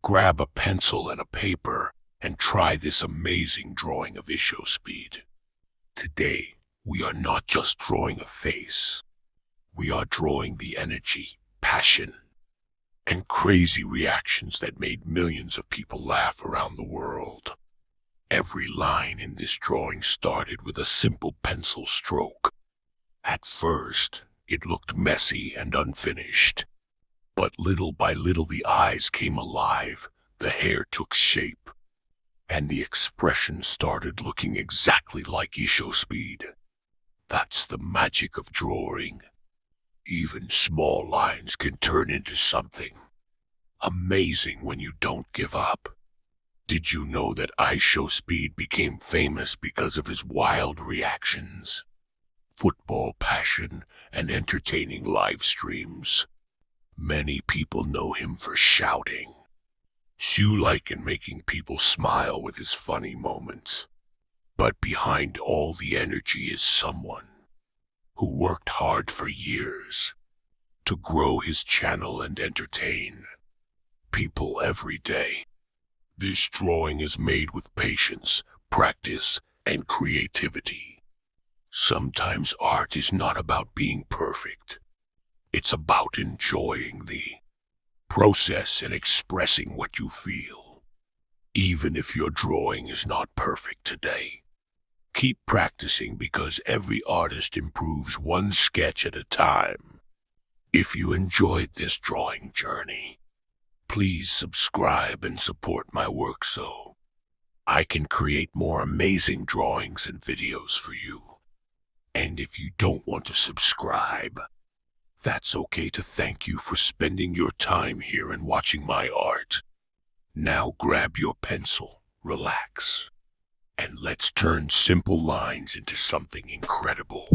Grab a pencil and a paper and try this amazing drawing of IShowSpeed. Today, we are not just drawing a face. We are drawing the energy, passion, and crazy reactions that made millions of people laugh around the world. Every line in this drawing started with a simple pencil stroke. At first, it looked messy and unfinished. But little by little the eyes came alive, the hair took shape, and the expression started looking exactly like IShowSpeed. That's the magic of drawing. Even small lines can turn into something amazing when you don't give up. Did you know that IShowSpeed became famous because of his wild reactions, football passion, and entertaining live streams? Many people know him for shouting, like and making people smile with his funny moments. But behind all the energy is someone who worked hard for years to grow his channel and entertain people every day. This drawing is made with patience, practice, and creativity. Sometimes art is not about being perfect. It's about enjoying the process and expressing what you feel. Even if your drawing is not perfect today, keep practicing because every artist improves one sketch at a time. If you enjoyed this drawing journey, please subscribe and support my work so I can create more amazing drawings and videos for you. And if you don't want to subscribe, that's okay to thank you for spending your time here and watching my art. Now grab your pencil, relax, and let's turn simple lines into something incredible.